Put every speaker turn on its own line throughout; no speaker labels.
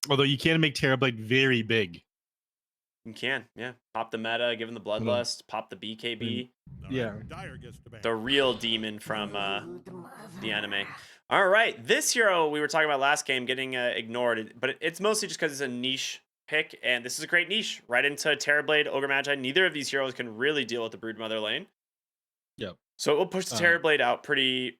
Although you can make Terrorblade very big.
You can, yeah. Pop the meta, give him the
Well,
Bloodlust, pop the
I mean,
BKB.
yeah.
The real demon from the anime. All right, this hero we were talking about last game getting ignored, but it's mostly just because it's a niche pick, and this is a great niche right into Terrorblade, Ogre Magi. Neither of these heroes can really deal with the Broodmother lane,
Yep.
so it will push the
Uh,
Terrorblade out pretty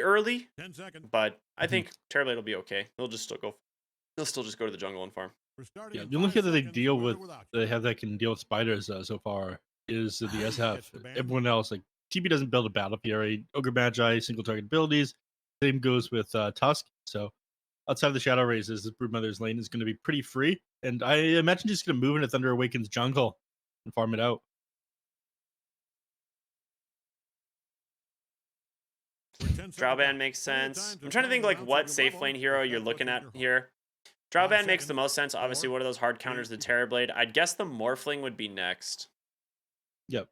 early.
10 seconds.
But I
mhm.
think Terrorblade will be okay. He'll still just go to the jungle and farm.
We're starting
Yeah.
in
The only
5
hero that they
seconds
deal
with
with,
or without
they have that can deal with spiders so far is the SF.
Gets the ban.
Everyone else, like TB, doesn't build a battle fury. Ogre Magi, single target abilities. Same goes with Tusk. So outside of the Shadow Races, this Broodmother's lane is going to be pretty free. And I imagine just going to move into Thunder Awaken's jungle and farm it out.
We're 10 seconds
Drawban
out.
makes
Plenty of
sense.
time to
I'm trying to
time
think
them
like
out so
what
you
safe
love
lane
'em,
hero
if
you're
that's what's
looking
in
at
your heart.
here.
5
Drawban makes the
seconds.
most sense. Obviously,
4,
one of those hard
3,
counters, the Terrorblade. I'd guess the Morphling would be next.
Yep.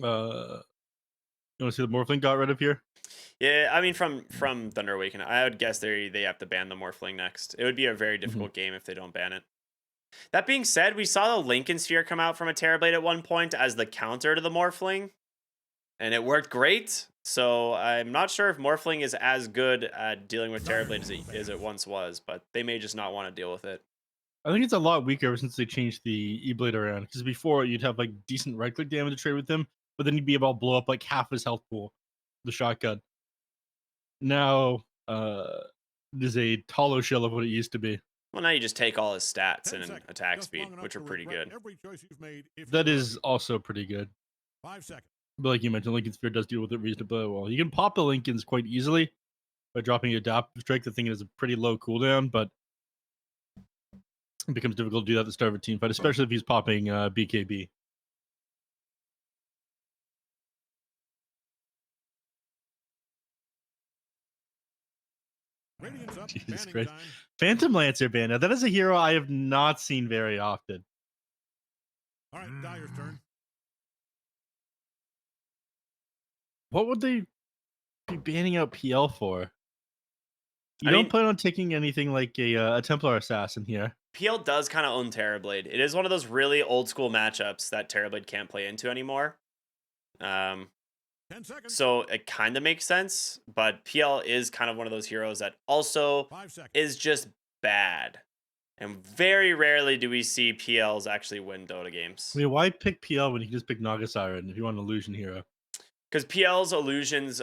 Uh, you want to see the Morphling got rid of here?
Yeah, I mean from Thunder Awaken, I would guess they have to ban the Morphling next. It would be a very
Mm-hmm.
difficult game if they don't ban it. That being said, we saw the Lincoln Sphere come out from a Terrorblade at one point as the counter to the Morphling, and it worked great. So I'm not sure if Morphling is as good at dealing with Terrorblade as it once was, but they may just not want to deal with it.
I think it's a lot weaker ever since they changed the E-Blade around. Because before, you'd have like decent right-click damage to trade with him, but then you'd be able to blow up like half his health pool, the shotgun. Now, it is a hollow shell of what it used to be.
Well, now you just take all his stats
10
and
seconds.
attack
Just
speed,
long enough
which are
to
pretty
regret
good.
every choice you've made if
That
you
is also pretty good.
5 seconds.
But like you mentioned, Lincoln Sphere does deal with it reasonably well. You can pop the Lincolns quite easily by dropping your Adaptive Strike. The thing is a pretty low cooldown, but it becomes difficult to do that at the start of a team fight, especially if he's popping BKB.
Radiant's up.
Jesus
Banning
Christ.
time.
Phantom Lancer ban. Now, that is a hero I have not seen very often.
All right, Dyer's turn.
What would they be banning out PL for? You
I
don't
mean,
plan on taking anything like a Templar Assassin here.
PL does kind of own Terrorblade. It is one of those really old school matchups that Terrorblade can't play into anymore. Um,
10 seconds.
so it kind of makes sense, but PL is kind of one of those heroes that also
5 seconds.
is just bad. And very rarely do we see PLs actually win Dota games.
I mean, why pick PL when you can just pick Naga Siren if you want an illusion hero?
Because PL's illusions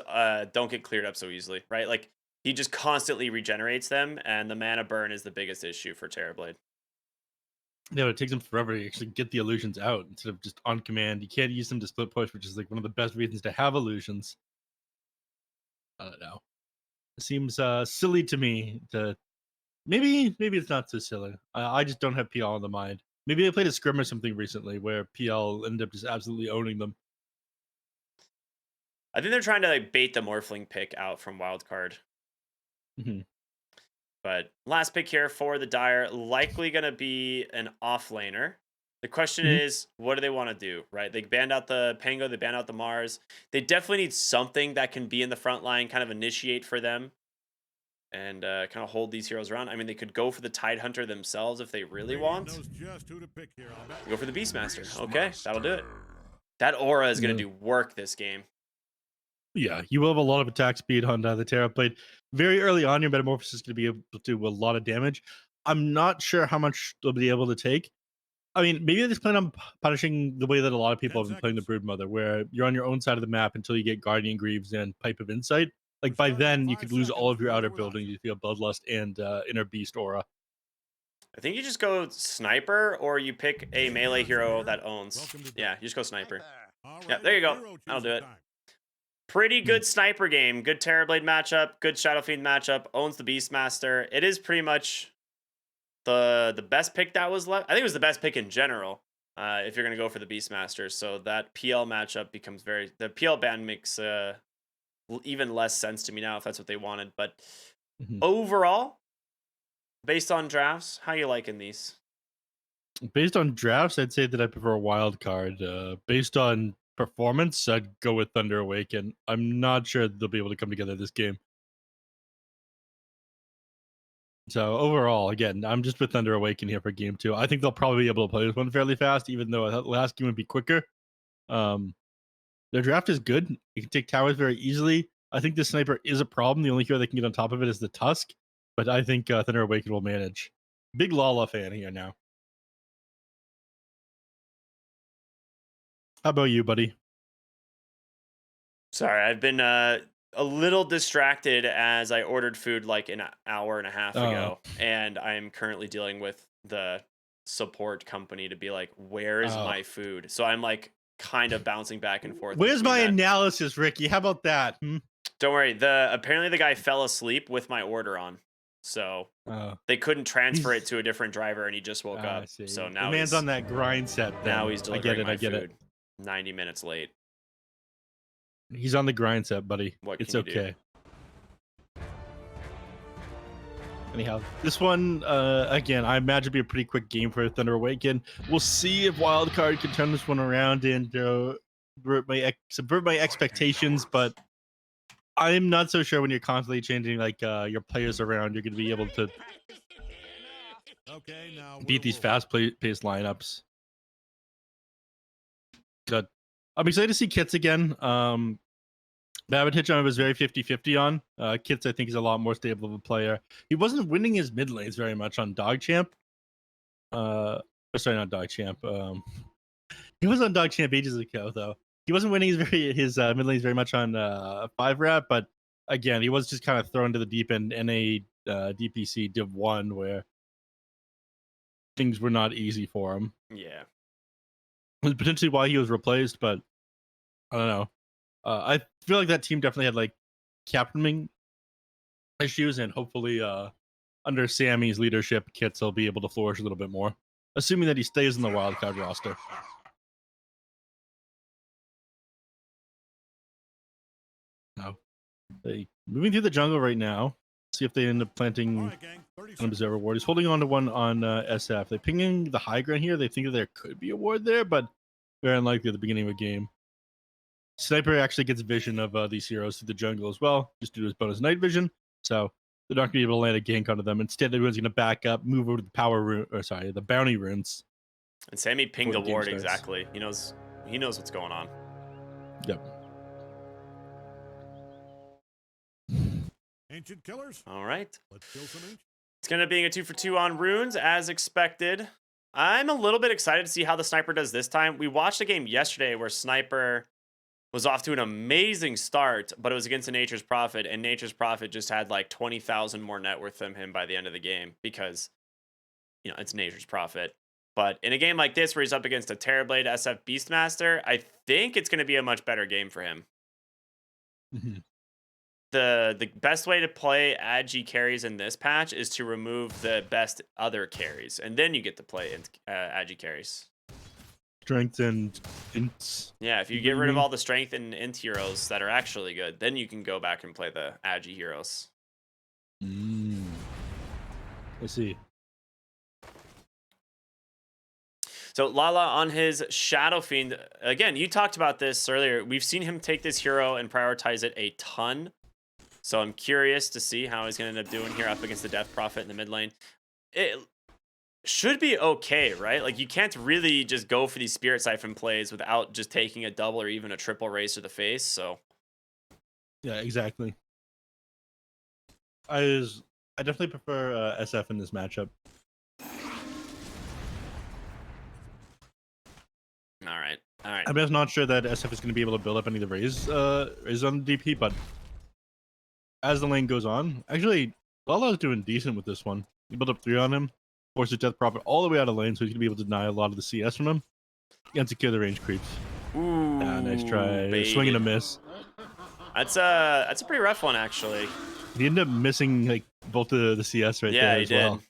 don't get cleared up so easily, right? Like, he just constantly regenerates them, and the mana burn is the biggest issue for Terrorblade.
Yeah, but it takes them forever to actually get the illusions out instead of just on command. You can't use them to split push, which is like one of the best reasons to have illusions. I don't know. It seems silly to me to maybe it's not so silly. I just don't have PL on the mind. Maybe I played a scrim or something recently where PL ended up just absolutely owning them.
I think they're trying to like bait the Morphling pick out from Wildcard.
Mm-hmm.
But last pick here for the Dire, likely going to be an offlaner. The question
Mhm.
is, what do they want to do, right? They banned out the Pango, they banned out the Mars. They definitely need something that can be in the front line, kind of initiate for them and kind of hold these heroes around. I mean, they could go for the Tide Hunter themselves if they really
Radiant
want.
knows just who to pick here. I'll bet.
Go for the Beastmaster. Okay, that'll do it. That aura is going to do work this game.
Yeah, you will have a lot of attack speed on the Terrorblade. Very early on, your Metamorphosis is going to be able to do a lot of damage. I'm not sure how much they'll be able to take. I mean, maybe they just plan on punishing the way that a lot of people
10
have been playing the
seconds.
Broodmother, where you're on your own side of the map until you get Guardian Greaves and Pipe of Insight. Like
We're
by
starting in
then, you
5
could lose all
seconds
of your
with
outer
or without
buildings
you.
if you have Bloodlust and Inner Beast Aura.
I think you just go Sniper or you pick a melee hero that owns.
Welcome to
Yeah,
Dota.
you just go Sniper.
All
Yeah,
right,
there you
it's
go.
hero
That'll do
choosing
it.
time.
Pretty good Sniper game. Good Terrorblade matchup. Good Shadow Fiend matchup. Owns the Beastmaster. It is pretty much the best pick that was left. I think it was the best pick in general. If you're gonna go for the Beastmaster, so that PL matchup becomes the PL ban makes even less sense to me now if that's what they wanted. But
Mhm.
overall, based on drafts, how you liking these?
Based on drafts, I'd say that I prefer a wild card. Based on performance, I'd go with Thunder Awaken. I'm not sure they'll be able to come together this game. So overall, again, I'm just with Thunder Awaken here for game 2. I think they'll probably be able to play this one fairly fast, even though I thought the last game would be quicker. Their draft is good. You can take towers very easily. I think the sniper is a problem. The only hero they can get on top of it is the Tusk, but I think Thunder Awaken will manage. Big Lala fan here now. How about you, buddy?
Sorry, I've been a little distracted as I ordered food like an hour and a half ago, and I'm currently dealing with the support company to be like, where is my food? So I'm like kind of bouncing back and forth.
Where's my
that.
analysis, Ricky? How about that?
Don't worry. Apparently the guy fell asleep with my order on, so they couldn't transfer it to a different driver, and he just woke up. So now
the man's on that grind set. Then.
Now he's delivering
I get
food.
it.
90 minutes late.
He's on the grind set, buddy. It's okay. Anyhow, this one, again, I imagine be a pretty quick game for Thunder Awaken. We'll see if Wildcard can turn this one around and subvert my expectations, but I'm not so sure when you're constantly changing like your players around, you're going to be able to beat these fast-paced lineups. But I'm excited to see Kits again. Babbitt I was very 50-50 on. Kits, I think, is a lot more stable of a player. He wasn't winning his mid lanes very much on Dogchamp. Sorry, not Dogchamp. He was on Dogchamp ages ago, though. He wasn't winning his mid lanes very much on 5-Rat, but again, he was just kind of thrown to the deep end in a DPC Div 1 where things were not easy for him.
Yeah.
It was potentially why he was replaced, but I don't know. I feel like that team definitely had like captaining issues, and hopefully under Sammy's leadership, Kits will be able to flourish a little bit more, assuming that he stays in the wildcard roster. Now, moving through the jungle right now. See if they end up planting an observer ward. He's holding on to one on SF. They're pinging the high ground here. They think that there could be a ward there, but very unlikely at the beginning of a game. Sniper actually gets vision of these heroes through the jungle as well, just due to his bonus night vision. So they're not going to be able to land a gank onto them. Instead, everyone's going to back up, move over to the power room, or sorry, the bounty runes.
And Sammy pinged the ward exactly. He knows what's going on.
Yep.
Ancient killers.
All right.
Let's kill some ancient.
It's going to be a 2-for-2 on runes as expected. I'm a little bit excited to see how the sniper does this time. We watched a game yesterday where sniper was off to an amazing start, but it was against a Nature's Prophet, and Nature's Prophet just had like 20,000 more net worth than him by the end of the game because, you know, it's Nature's Prophet. But in a game like this where he's up against a Terrorblade SF Beastmaster, I think it's going to be a much better game for him.
Mm-hmm.
The best way to play Agi carries in this patch is to remove the best other carries, and then you get to play Agi carries.
Strength and ints.
Yeah, if you get rid of all the strength and int heroes that are actually good, then you can go back and play the Agi heroes.
I see.
So Lala on his Shadow Fiend, again, you talked about this earlier. We've seen him take this hero and prioritize it a ton. So I'm curious to see how he's going to end up doing here up against the Death Prophet in the mid lane. It should be okay, right? Like, you can't really just go for these Spirit Siphon plays without just taking a double or even a triple raise to the face, so.
Yeah, exactly. I definitely prefer SF in this matchup.
All right.
I'm just not sure that SF is going to be able to build up any of the raise on DP, but as the lane goes on, actually, Lala's doing decent with this one. You build up 3 on him, forces Death Prophet all the way out of lane, so he's going to be able to deny a lot of the CS from him and secure the range creeps.
Ooh,
nice try.
Baby.
Swing and a miss.
That's a pretty rough one, actually.
He ended up missing like both the CS right there as well.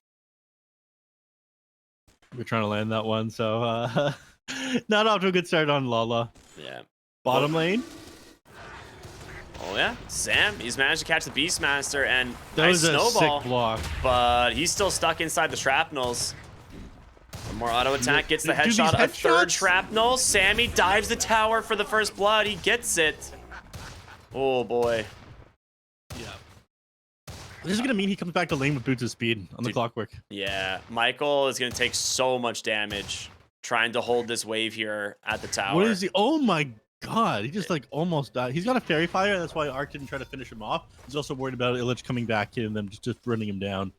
We're trying to land that one, so not off to a good start on Lala.
Yeah.
Bottom lane.
Oh yeah, Sam, he's managed to catch the Beastmaster, and
that
nice
was a
snowball,
sick block.
But he's still stuck inside the shrapnels. One more auto attack, gets the headshot, a third shrapnel. Sammy dives the tower for the first blood, he gets it. Oh boy.
Yeah. This is gonna mean he comes back to lane with boots of speed on the clockwork.
Yeah, Michael is going to take so much damage trying to hold this wave here at the tower.
What is he? Oh my god, he just like almost died. He's got a fairy fire, that's why Ark didn't try to finish him off. He's also worried about Illich coming back in and them just running him down.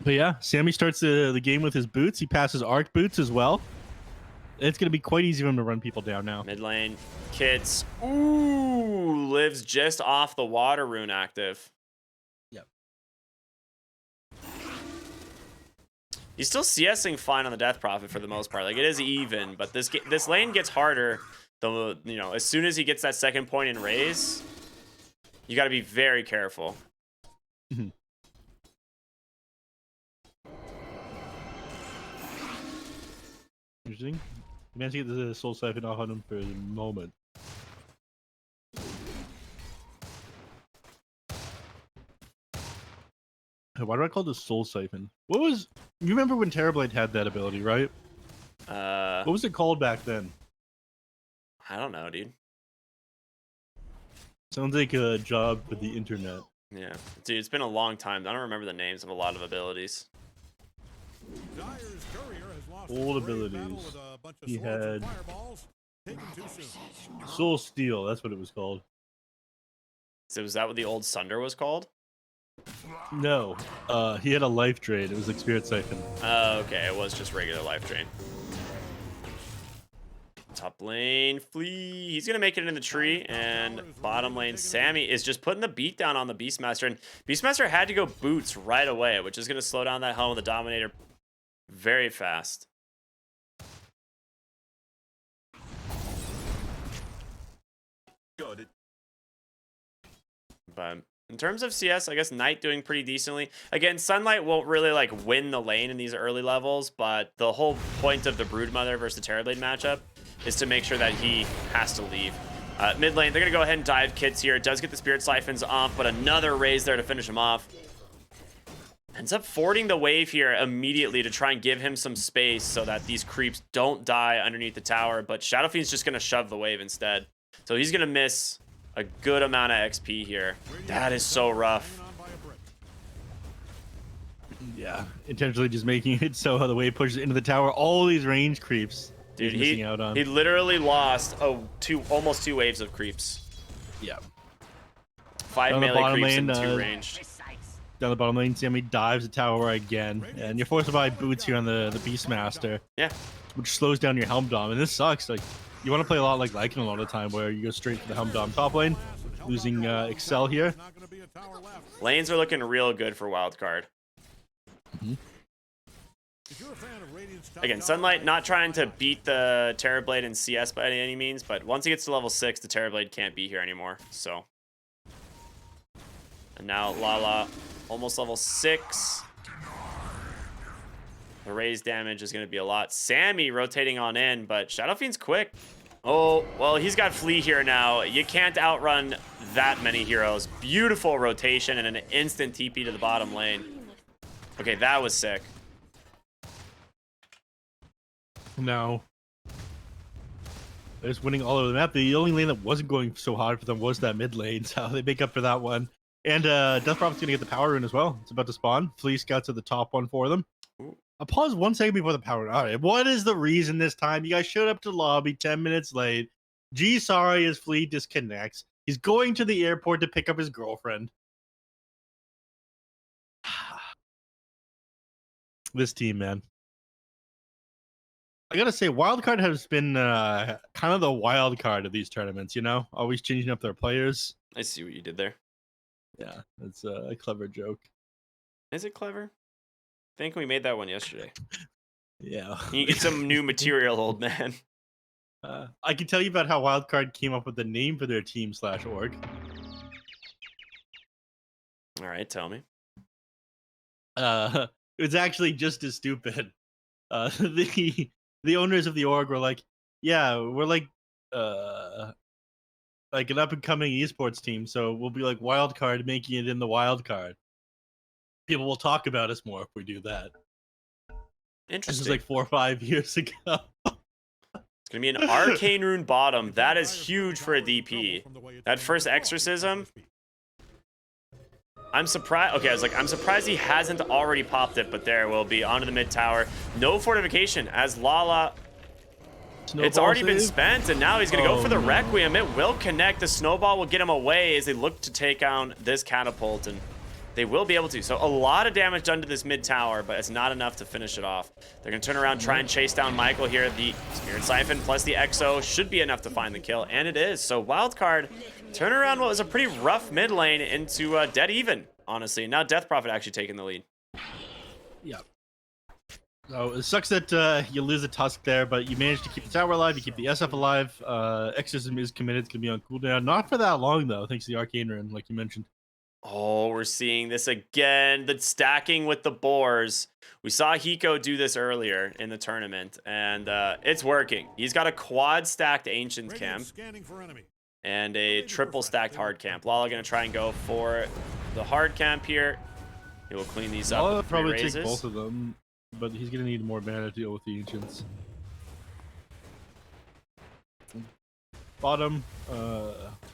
But yeah, Sammy starts the game with his boots. He passes Arc boots as well. It's going to be quite easy for him to run people down now.
Mid lane, Kits. Ooh, lives just off the water rune active.
Yep.
He's still CSing fine on the Death Prophet for the most part. Like, it is even, but this lane gets harder. The as soon as he gets that second point in raise, you got to be very careful.
Interesting. He managed to get the Soul Siphon off on him for the moment. Why do I call this Soul Siphon? What was... You remember when Terrorblade had that ability, right? What was it called back then?
I don't know, dude.
Sounds like a job for the internet.
Yeah. Dude, it's been a long time. I don't remember the names of a lot of abilities.
Old abilities. He had Soul Steel. That's what it was called.
So was that what the old Sunder was called?
No. He had a life drain. It was like Spirit Siphon.
Oh, okay. It was just regular life drain. Top lane, Flea. He's going to make it in the tree. And bottom lane, Sammy is just putting the beat down on the Beastmaster. And Beastmaster had to go boots right away, which is going to slow down that helm of the Dominator very fast. But in terms of CS, I guess Knight doing pretty decently. Again, Sunlight won't really like win the lane in these early levels, but the whole point of the Broodmother versus the Terrorblade matchup is to make sure that he has to leave. Mid lane, they're going to go ahead and dive Kits here. It does get the Spirit Siphons off, but another raise there to finish him off. Ends up fording the wave here immediately to try and give him some space so that these creeps don't die underneath the tower, but Shadow Fiend's just going to shove the wave instead. So he's going to miss a good amount of XP here. That is so rough.
Yeah, intentionally just making it so the wave pushes into the tower. All these range creeps.
Dude,
he's missing out on.
He literally lost almost two waves of creeps.
Yeah.
5 melee creeps and 2 ranged.
Down the bottom lane, Sammy dives the tower again, and you're forced to buy boots here on the Beastmaster.
Yeah.
Which slows down your Helm Dom, and this sucks. Like, you want to play a lot like Lycan a lot of the time, where you go straight to the Helm Dom top lane, losing Excel here.
Lanes are looking real good for Wildcard. Again, Sunlight not trying to beat the Terrorblade in CS by any means, but once he gets to level 6, the Terrorblade can't be here anymore. So, and now Lala almost level 6. The raise damage is going to be a lot. Sammy rotating on in, but Shadow Fiend's quick. Oh, well, he's got Flea here now. You can't outrun that many heroes. Beautiful rotation and an instant TP to the bottom lane. Okay, that was sick.
Now, they're just winning all over the map. The only lane that wasn't going so hard for them was that mid lane, so they make up for that one. And Death Prophet's going to get the power rune as well. It's about to spawn. Flea Scouts at the top one for them. I'll pause 1 second before the power rune. All right, what is the reason this time? You guys showed up to lobby 10 minutes late. Gee, sorry, as Flea disconnects. He's going to the airport to pick up his girlfriend. This team, man. I gotta say, Wildcard has been kind of the wild card of these tournaments, you know? Always changing up their players.
I see what you did there.
Yeah, it's a clever joke.
Is it clever? I think we made that one yesterday.
Yeah.
You get some new material, old man.
I can tell you about how Wildcard came up with the name for their team/org.
All right, tell me.
It was actually just as stupid. The owners of the org were like, yeah, we're like an up and coming esports team, so we'll be like Wildcard, making it in the Wildcard. People will talk about us more if we do that.
Interesting.
This was like 4 or 5 years ago.
It's gonna be an arcane rune bottom. That is huge for a DP. That first exorcism. I'm surprised. Okay, I was like, I'm surprised he hasn't already popped it, but there will be onto the mid tower. No fortification as Lala. It's already been spent, and now he's going to go for the Requiem. It will connect. The snowball will get him away as they look to take down this catapult, and they will be able to. So a lot of damage done to this mid tower, but it's not enough to finish it off. They're going to turn around, try and chase down Michael here. The Spirit Siphon plus the Exo should be enough to find the kill, and it is. So Wildcard turn around what was a pretty rough mid lane into dead even, honestly. Now Death Prophet actually taking the lead.
Yeah. So it sucks that you lose a Tusk there, but you managed to keep the tower alive, you keep the SF alive. Exorcism is committed, it's going to be on cooldown. Not for that long, though, thanks to the Arcane Rune, like you mentioned.
Oh, we're seeing this again. The stacking with the boars. We saw Hiko do this earlier in the tournament, and it's working. He's got a quad stacked Ancient Camp and a triple stacked hard camp. Lala going to try and go for the hard camp here. He will clean these up.
I'll probably take both of them, but he's going to need more mana to deal with the Ancients. Bottom,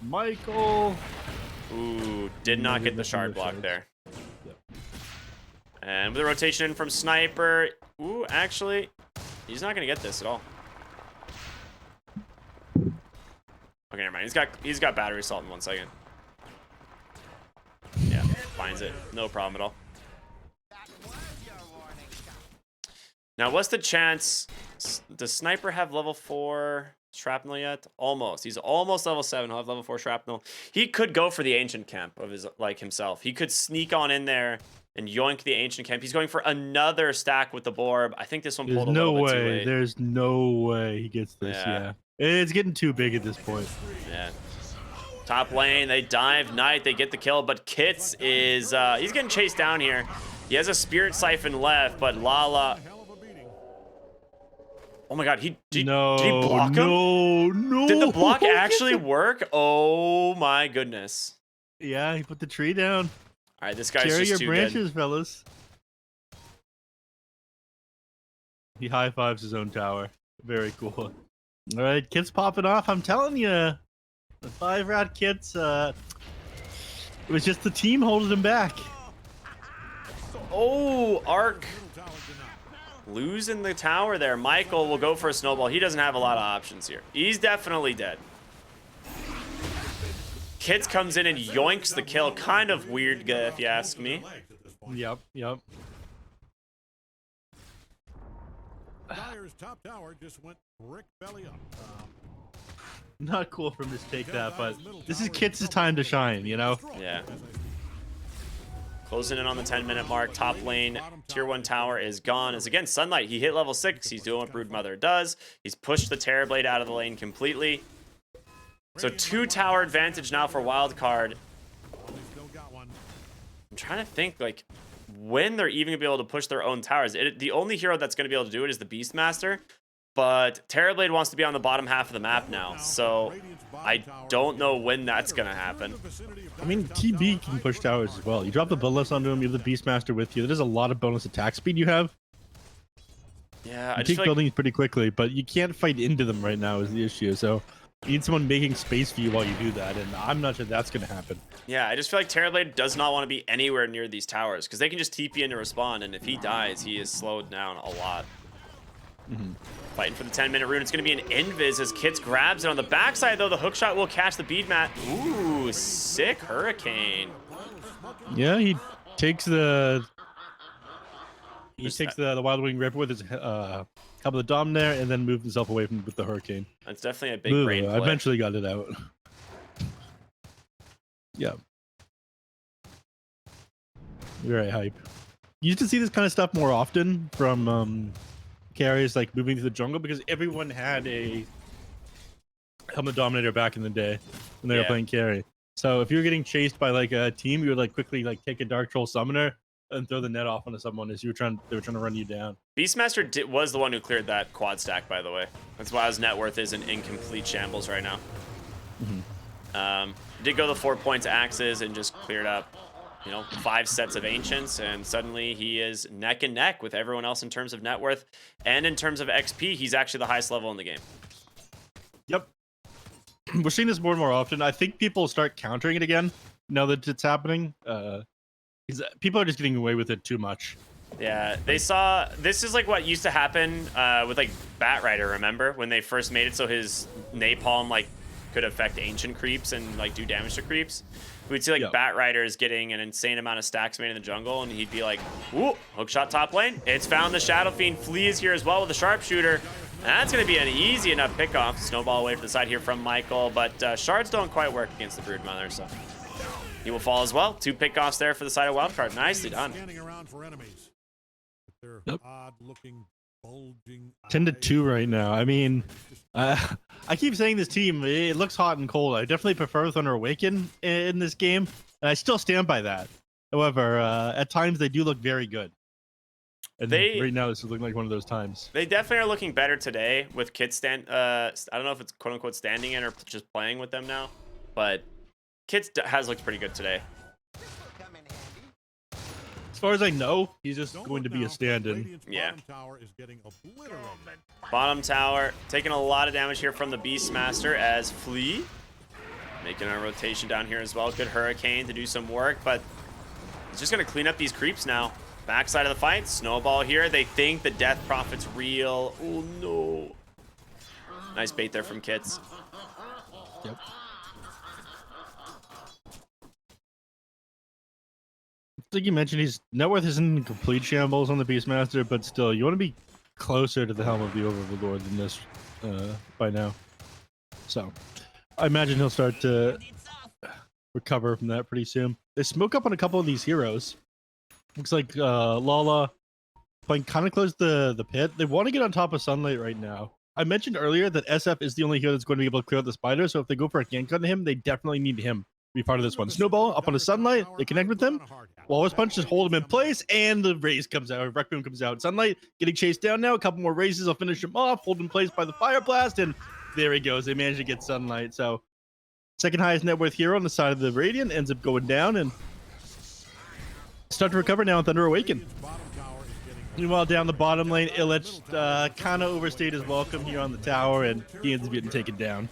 Michael.
Ooh, did not get the shard block there.
Yep.
And with a rotation from Sniper. Ooh, actually, he's not going to get this at all. Okay, never mind. He's got battery assault in 1 second. Yeah, finds it. No problem at all. Now, what's the chance? Does Sniper have level 4 shrapnel yet? Almost. He's almost level 7. He'll have level 4 shrapnel. He could go for the Ancient Camp of his himself. He could sneak on in there and yoink the Ancient Camp. He's going for another stack with the Borb. I think this one pulled a little bit too late.
There's no way he gets this. Yeah. It's getting too big at this point.
Yeah. Top lane, they dive Knight, they get the kill, but Kits is he's getting chased down here. He has a Spirit Siphon left, but Lala. Oh my god, did he block him?
No.
Did the block actually work? Oh my goodness.
Yeah, he put the tree down.
All right, this guy's
Carry
just
your
too
branches,
good.
fellas. He high fives his own tower. Very cool. All right, Kits popping off. I'm telling you, the 5-rat Kits. It was just the team holding him back.
Oh, Arc. Losing the tower there. Michael will go for a snowball. He doesn't have a lot of options here. He's definitely dead. Kits comes in and yoinks the kill. Kind of weird, if you ask me.
Yep.
Dyer's top tower just went brick belly up.
Not cool for him to take that, but this is Kits' time to shine, you know?
Yeah. Closing in on the 10-minute mark. Top lane, tier 1 tower is gone. As again, Sunlight, he hit level 6. He's doing what Broodmother does. He's pushed the Terrorblade out of the lane completely. So 2 tower advantage now for Wildcard. I'm trying to think, like, when they're even going to be able to push their own towers. The only hero that's going to be able to do it is the Beastmaster. But Terrorblade wants to be on the bottom half of the map now. So I don't know when that's going to happen.
I mean, TB can push towers as well. You drop the Bloodlust onto him, you have the Beastmaster with you. There's a lot of bonus attack speed you have.
Yeah,
I just keep building pretty quickly, but you can't fight into them right now is the issue. So you need someone making space for you while you do that, and I'm not sure that's going to happen.
Yeah, I just feel like Terrorblade does not want to be anywhere near these towers, because they can just TP into respawn, and if he dies, he is slowed down a lot. Fighting for the 10-minute rune. It's going to be an invis as Kits grabs it. On the backside, though, the hookshot will catch the bead mat. Ooh, sick Hurricane.
Yeah, he takes the... the Wild Wing Ripper with his top of the Dom there, and then moves himself away from with the Hurricane.
That's definitely a big brain play.
I eventually got it out. Yeah. Very hype. You used to see this kind of stuff more often from carriers like moving to the jungle, because everyone had a Helmet Dominator back in the day when they were playing carry. So if you were getting chased by like a team, you would like quickly like take a Dark Troll Summoner and throw the net off onto someone as they were trying to run you down.
Beastmaster was the one who cleared that quad stack, by the way. That's why his net worth is in incomplete shambles right now. Did go the 4 points axes and just cleared up, 5 sets of Ancients, and suddenly he is neck and neck with everyone else in terms of net worth, and in terms of XP, he's actually the highest level in the game.
Yep. We're seeing this more and more often. I think people start countering it again now that it's happening. People are just getting away with it too much.
Yeah, they saw this is like what used to happen with like Bat Rider. Remember when they first made it so his napalm like could affect ancient creeps and like do damage to creeps? We'd see like Bat Riders getting an insane amount of stacks made in the jungle, and he'd be like, "Ooh, hookshot top lane. It's found the Shadow Fiend. Flea is here as well with the sharpshooter. And that's going to be an easy enough pickoff. Snowball away to the side here from Michael, but shards don't quite work against the Broodmother, so he will fall as well. 2 pickoffs there for the side of Wildcard. Nicely done.
Yep. 10-2 right now. I mean, I keep saying this team, it looks hot and cold. I definitely prefer Thunder Awaken in this game, and I still stand by that. However, at times they do look very good. And right now this is looking like one of those times.
They definitely are looking better today with Kit I don't know if it's quote unquote standing in or just playing with them now, but Kit has looked pretty good today.
As far as I know, he's just going to be a stand-in.
Yeah. Bottom tower taking a lot of damage here from the Beastmaster as Flea making a rotation down here as well. Good Hurricane to do some work, but he's just going to clean up these creeps now. Backside of the fight, Snowball here. They think the Death Prophet's real. Oh no. Nice bait there from Kits.
Yep. Like you mentioned, his net worth isn't in complete shambles on the Beastmaster, but still, you want to be closer to the helm of the Overlord than this by now. So, I imagine he'll start to recover from that pretty soon. They smoke up on a couple of these heroes. Looks like Lala playing kind of close to the pit. They want to get on top of Sunlight right now. I mentioned earlier that SF is the only hero that's going to be able to clear out the spider, so if they go for a gank on him, they definitely need him to be part of this one. Snowball up on the Sunlight, they connect with him. Walrus Punch just hold him in place, and the raise comes out. Wreck Boom comes out. Sunlight getting chased down now. A couple more raises will finish him off. Hold in place by the Fire Blast, and there he goes. They managed to get Sunlight. So, second highest net worth hero on the side of the Radiant ends up going down, and start to recover now in Thunder Awaken. Meanwhile, down the bottom lane, Illich kind of overstayed his welcome here on the tower, and he ends up getting taken down.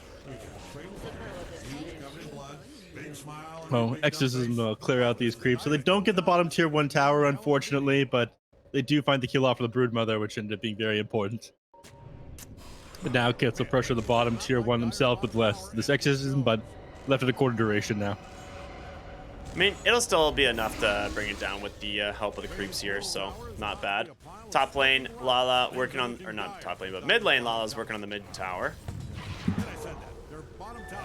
Oh, Exorcism will clear out these creeps. So they don't get the bottom tier 1 tower, unfortunately, but they do find the kill off of the Broodmother, which ended up being very important. But now Kits will pressure the bottom tier 1 himself with this Exorcism, but left at a quarter duration now.
I mean, it'll still be enough to bring it down with the help of the creeps here, so not bad. Top lane, Lala working on, or not top lane, but mid lane, Lala's working on the mid tower.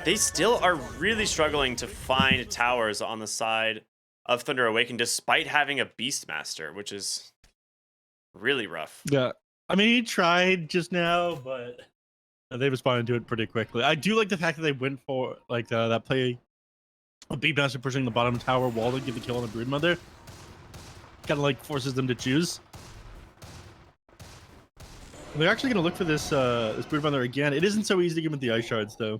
They still are really struggling to find towers on the side of Thunder Awaken, despite having a Beastmaster, which is really rough.
Yeah, I mean, he tried just now, but they responded to it pretty quickly. I do like the fact that they went for like that play. A Beastmaster pushing the bottom tower wall to get the kill on the Broodmother. Kind of like forces them to choose. They're actually going to look for this Broodmother again. It isn't so easy to get with the Ice Shards, though.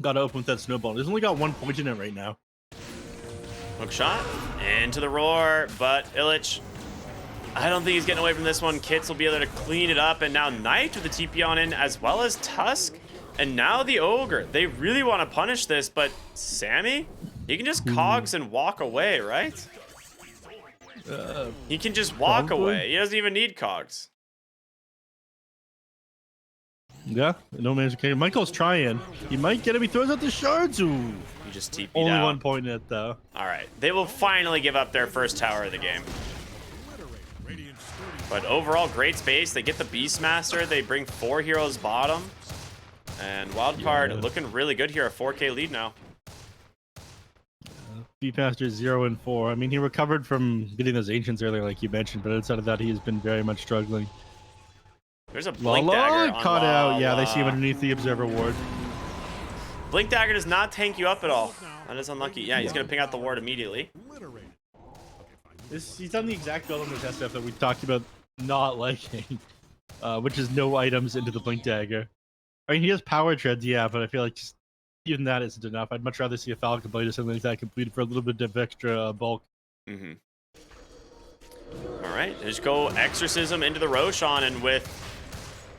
Got to open with that Snowball. He's only got 1 point in it right now.
Hook shot into the roar, but Illich, I don't think he's getting away from this one. Kits will be able to clean it up, and now Knight with the TP on in, as well as Tusk. And now the Ogre. They really want to punish this, but Sammy, he can just cogs and walk away, right? He can just walk away. He doesn't even need cogs.
Yeah, no man's okay. Michael's trying. He might get him. He throws out the shards. Ooh.
He just TP'd
Only
out.
1 point in it, though.
All right. They will finally give up their first tower of the game. But overall, great space. They get the Beastmaster. They bring 4 heroes bottom. And Wildcard looking really good here. A 4K lead now.
Beastmaster 0-4. I mean, he recovered from getting those Ancients earlier, like you mentioned, but outside of that, he's been very much struggling.
There's a Blink Dagger on
caught out. Yeah, they see him underneath the Observer Ward.
Blink Dagger does not tank you up at all. That is unlucky. Yeah, he's going to ping out the ward immediately.
He's done the exact build on this SF that we talked about not liking, which is no items into the Blink Dagger. I mean, he has power treads, yeah, but I feel like just even that isn't enough. I'd much rather see a Falcon Blade or something like that completed for a little bit of extra bulk.
Mm-hmm. All right, just go Exorcism into the Roshan, and with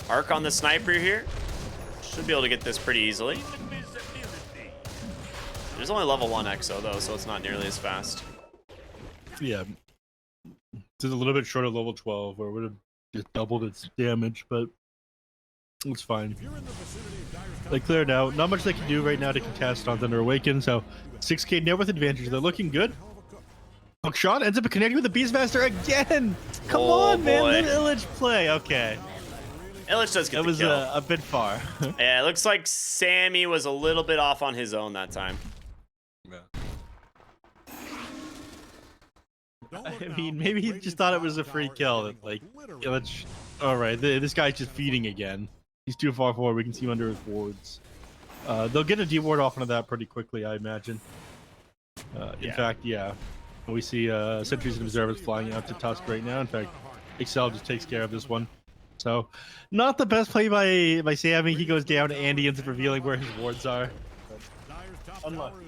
Arc on the Sniper here, should be able to get this pretty easily. There's only level 1 Exo, though, so it's not nearly as fast.
Yeah. It's a little bit short of level 12, where it would have just doubled its damage, but it's fine. They cleared out. Not much they can do right now to contest on Thunder Awaken, so 6k net worth advantage. They're looking good. Hook shot ends up connecting with the Beastmaster again. Come on, man. Let Illich play. Okay.
Illich does get
that
the
was
kill.
A bit far.
Yeah, it looks like Sammy was a little bit off on his own that time.
Yeah. I mean, maybe he just thought it was a free kill. That, like, Illich. All right, this guy's just feeding again. He's too far forward. We can see him under his wards. They'll get a D-ward off into that pretty quickly, I imagine. In fact, yeah. We see sentries and observers flying out to Tusk right now. In fact, Excel just takes care of this one. So, not the best play by Sammy. He goes down, and Andy ends up revealing where his wards are. Unlucky.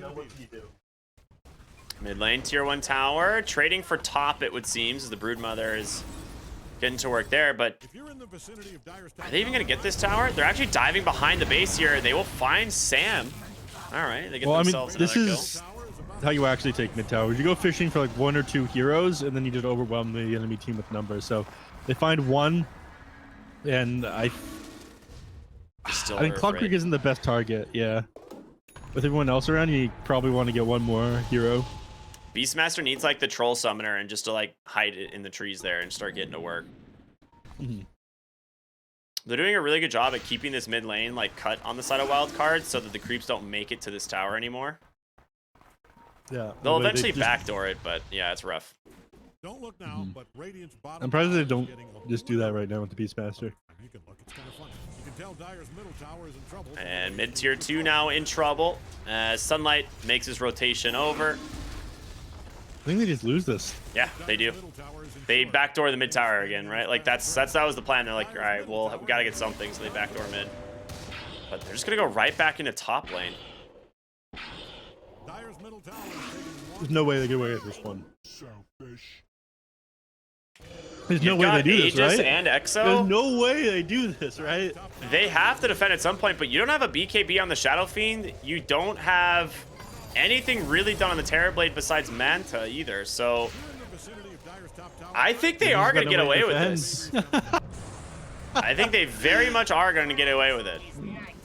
Now what can you do?
Mid lane, tier 1 tower. Trading for top, it would seem, as the Broodmother is getting to work there. But are they even going to get this tower? They're actually diving behind the base here. They will find Sam. All right, they get themselves another kill.
This is how you actually take mid towers. You go fishing for like 1 or 2 heroes, and then you just overwhelm the enemy team with numbers. So they find one, and I think Clock Creek isn't the best target. Yeah, with everyone else around, you probably want to get one more hero.
Beastmaster needs like the troll summoner and just to like hide it in the trees there and start getting to work. They're doing a really good job at keeping this mid lane like cut on the side of Wildcard so that the creeps don't make it to this tower anymore.
Yeah,
they'll eventually backdoor it, but yeah, it's rough.
Don't look now, but Radiant's bottom
I'm surprised they don't just do that right now with the Beastmaster.
You can look, it's kind of funny. You can tell Dyer's middle tower is in trouble.
And mid tier 2 now in trouble as Sunlight makes his rotation over.
I think they just lose this.
Yeah, they do. They backdoor the mid tower again, right? Like that was the plan. They're like, all right, well, we gotta get something, so they backdoor mid. But they're just gonna go right back into top lane.
There's no way they get away with this one. There's no way they do this, right?
And Exo.
There's no way they do this, right?
They have to defend at some point, but you don't have a BKB on the Shadow Fiend. You don't have anything really done on the Terrorblade besides Manta either. So I think they are going to get away with this. I think they very much are going to get away with it.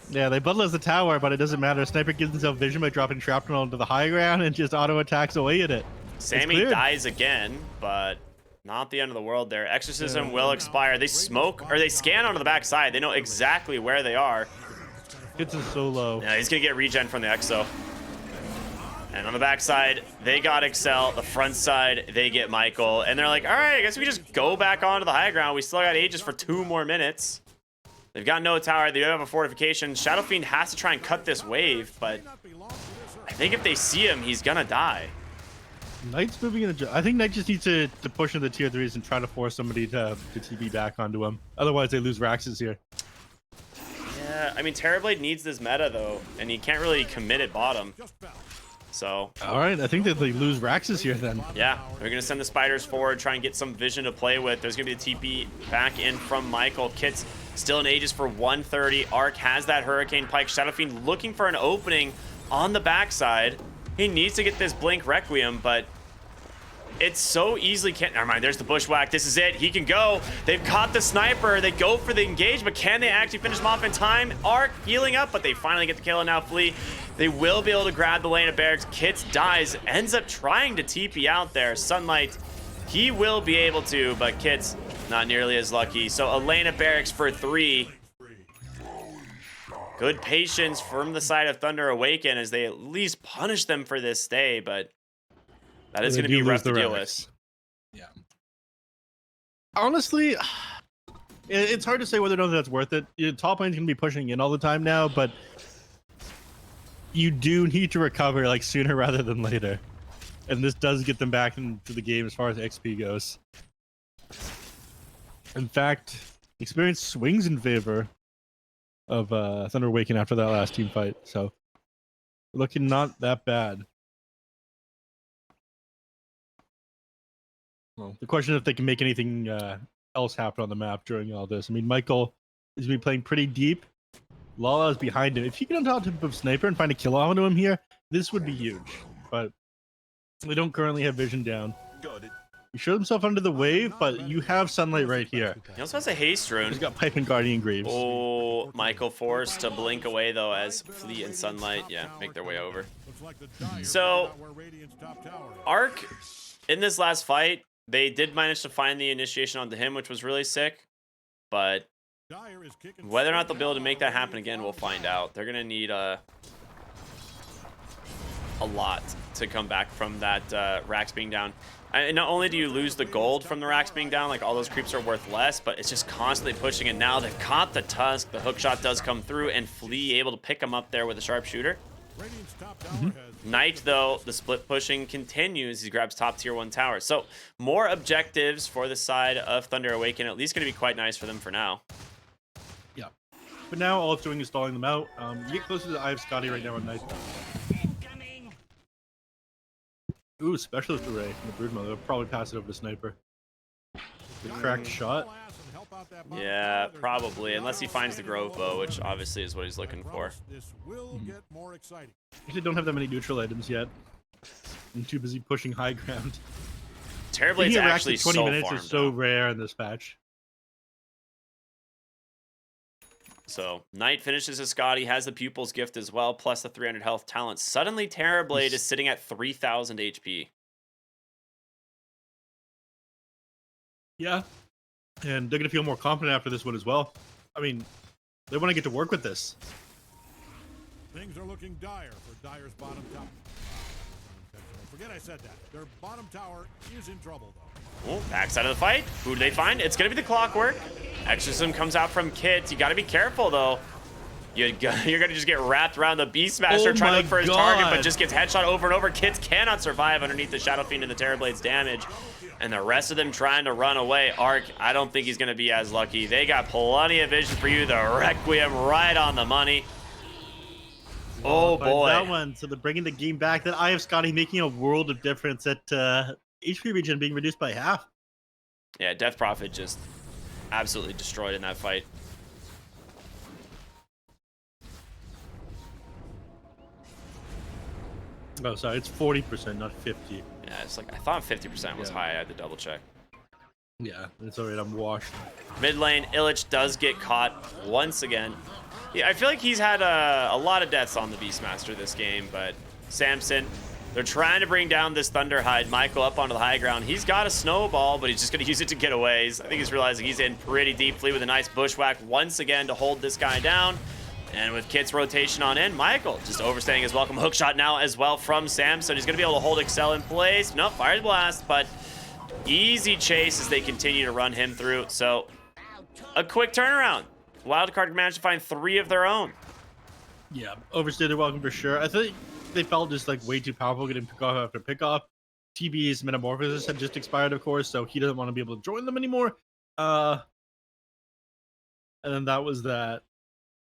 Yeah, they bundle as the tower, but it doesn't matter. Sniper gives himself vision by dropping shrapnel onto the high ground and just auto attacks away at it.
Sammy dies again, but not the end of the world there. Exorcism will expire. They smoke, or they scan onto the back side. They know exactly where they are.
It's a solo.
Yeah, he's going to get regen from the Exo. And on the back side, they got Excel. The front side, they get Michael. And they're like, all right, I guess we just go back onto the high ground. We still got Aegis for 2 more minutes. They've got no tower. They do have a fortification. Shadow Fiend has to try and cut this wave, but I think if they see him, he's going to die.
Knight's moving in the... I think Knight just needs to push into tier 3s and try to force somebody to TP back onto him. Otherwise, they lose Raxes here.
Yeah, I mean, Terrorblade needs this meta, though, and he can't really commit at bottom. So...
All right, I think that they lose Raxes here, then.
Yeah, they're going to send the spiders forward, try and get some vision to play with. There's going to be the TP back in from Michael. Kit's still in Aegis for 130. Arc has that Hurricane Pike. Shadow Fiend looking for an opening on the backside. He needs to get this Blink Requiem, but it's so easily can't. Never mind, there's the Bushwhack. This is it. He can go. They've caught the sniper. They go for the engage, but can they actually finish him off in time? Arc healing up, but they finally get the kill and now flee. They will be able to grab the lane of barracks. Kits dies, ends up trying to TP out there. Sunlight, he will be able to, but Kits not nearly as lucky. So a lane of barracks for 3. Good patience from the side of Thunder Awaken as they at least punish them for this stay, but that is going to be rough to deal with.
Yeah. Honestly, it's hard to say whether or not that's worth it. Your top lane's going to be pushing in all the time now, but you do need to recover like sooner rather than later. And this does get them back into the game as far as XP goes. In fact, experience swings in favor of Thunder Awaken after that last team fight, so looking not that bad. Well, the question is if they can make anything else happen on the map during all this. I mean, Michael is going to be playing pretty deep. Lala is behind him. If he can on top of Sniper and find a kill onto him here, this would be huge. But They don't currently have vision down. He showed himself under the wave, but you have sunlight right here.
He also has a haste rune.
He's got Pipe and Guardian Greaves.
Oh, Michael forced to blink away though as Flea and Sunlight, make their way over. So, Arc, in this last fight, they did manage to find the initiation onto him, which was really sick. But whether or not they'll be able to make that happen again, we'll find out. They're gonna need a lot to come back from that racks being down. And not only do you lose the gold from the racks being down, like all those creeps are worth less, but it's just constantly pushing it. Now they've caught the Tusk, the hook shot does come through, and Flea able to pick him up there with a sharpshooter. Knight, though, the split pushing continues. He grabs top tier 1 tower. So more objectives for the side of Thunder Awaken. At least going to be quite nice for them for now.
Yeah. But now all it's doing is stalling them out. You get closer to the Eye of Scotty right now on Knight. Ooh, Specialist Array from the Broodmother. They'll probably pass it over to Sniper. The cracked shot.
Yeah, probably. Unless he finds the Grove Bow, which obviously is what he's looking for.
Actually, don't have that many neutral items yet. I'm too busy pushing high ground.
Terrorblade's actually
20
so
minutes
farmed
is so
now.
rare in this patch.
So, Knight finishes his Scotty, has the Pupil's Gift as well, plus the 300 health talent. Suddenly, Terrorblade is sitting at 3,000 HP.
Yeah. And they're going to feel more confident after this one as well. I mean, they want to get to work with this.
Things are looking dire for Dire's bottom tower. Forget I said that. Their bottom tower is in trouble, though.
Oh, backside of the fight. Who do they find? It's going to be the Clockwork. Exorcism comes out from Kit. You got to be careful, though. You're going to just get wrapped around the Beastmaster trying to look for his target, but just gets headshot over and over. Kits cannot survive underneath the Shadow Fiend and the Terrorblade's damage. And the rest of them trying to run away. Arc, I don't think he's going to be as lucky. They got plenty of vision for you. The Requiem right on the money. Oh, boy.
That one. So they're bringing the game back. That Eye of Scotty making a world of difference at HP regen being reduced by half.
Yeah, Death Prophet just absolutely destroyed in that fight.
Oh, sorry. It's 40%, not 50.
Yeah, it's like I thought 50% was high. I had to double check.
Yeah, it's alright. I'm washed.
Mid lane, Illich does get caught once again. Yeah, I feel like he's had a lot of deaths on the Beastmaster this game, but Samson, they're trying to bring down this Thunderhide. Michael up onto the high ground. He's got a snowball, but he's just going to use it to get away. I think he's realizing he's in pretty deeply with a nice bushwhack once again to hold this guy down. And with Kit's rotation on in, Michael just overstaying his welcome. Hookshot now as well from Samson. He's going to be able to hold Excel in place. No, Fire Blast, but easy chase as they continue to run him through. So a quick turnaround. Wildcard managed to find 3 of their own.
Yeah, overstayed their welcome for sure. I think they felt just like way too powerful getting pick off after pick off. TB's Metamorphosis had just expired, of course, so he doesn't want to be able to join them anymore. And then that was that.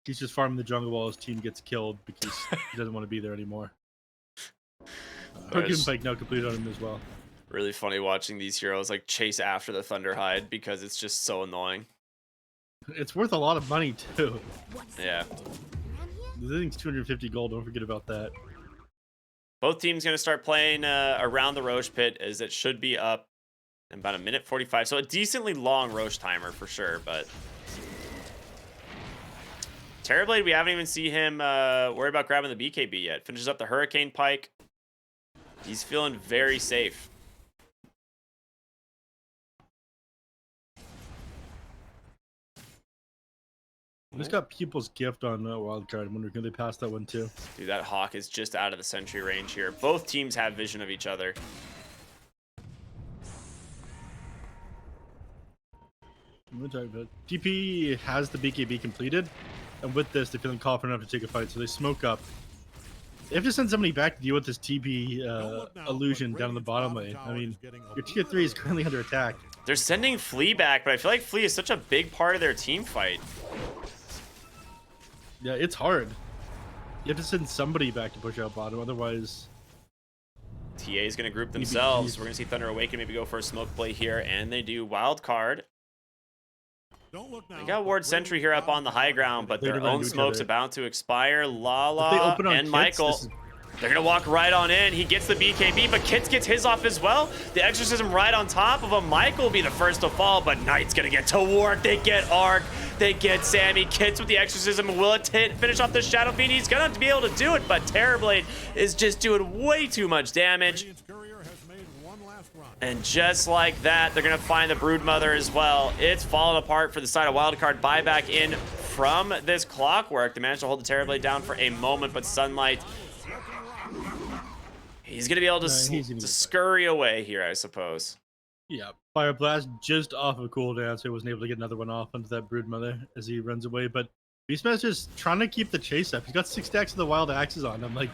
He's just farming the jungle while his team gets killed because he doesn't want to be there anymore. Hercules Pike now completed on him as well.
Really funny watching these heroes like chase after the Thunderhide because it's just so annoying.
It's worth a lot of money too.
Yeah.
The thing's 250 gold. Don't forget about that.
Both teams going to start playing around the Roche pit as it should be up in about 1:45. So a decently long Roche timer for sure, but Terrorblade, we haven't even seen him worry about grabbing the BKB yet. Finishes up the Hurricane Pike. He's feeling very safe.
He's got Pupil's Gift on Wildcard. I wonder, can they pass that one too?
Dude, that Hawk is just out of the sentry range here. Both teams have vision of each other.
I'm gonna talk about TP has the BKB completed, and with this, they're feeling confident enough to take a fight, so they smoke up. They have to send somebody back to deal with this TP illusion down in the bottom lane. I mean, your tier 3 is currently under attack.
They're sending Flea back, but I feel like Flea is such a big part of their team fight.
Yeah, it's hard. You have to send somebody back to push out bottom, otherwise...
TA is going to group themselves. We're going to see Thunder Awaken maybe go for a smoke play here, and they do Wildcard. They got Ward Sentry here up on the high ground, but their own smoke's about to expire. Lala and Michael. They're gonna walk right on in. He gets the BKB, but Kits gets his off as well. The Exorcism right on top of him. Michael will be the first to fall, but Knight's gonna get to work. They get Arc. They get Sammy. Kits with the Exorcism. Will it finish off the Shadow Fiend? He's gonna be able to do it, but Terrorblade is just doing way too much damage. And just like that, they're gonna find the Broodmother as well. It's falling apart for the side of Wildcard. Buyback in from this Clockwork. They managed to hold the Terrorblade down for a moment, but Sunlight, he's gonna be able to, to scurry away here, I suppose.
Yeah, Fire Blast just off of cooldown, so he wasn't able to get another one off onto that Broodmother as he runs away. But Beastmaster's trying to keep the chase up. He's got 6 stacks of the Wild Axes on him. Like,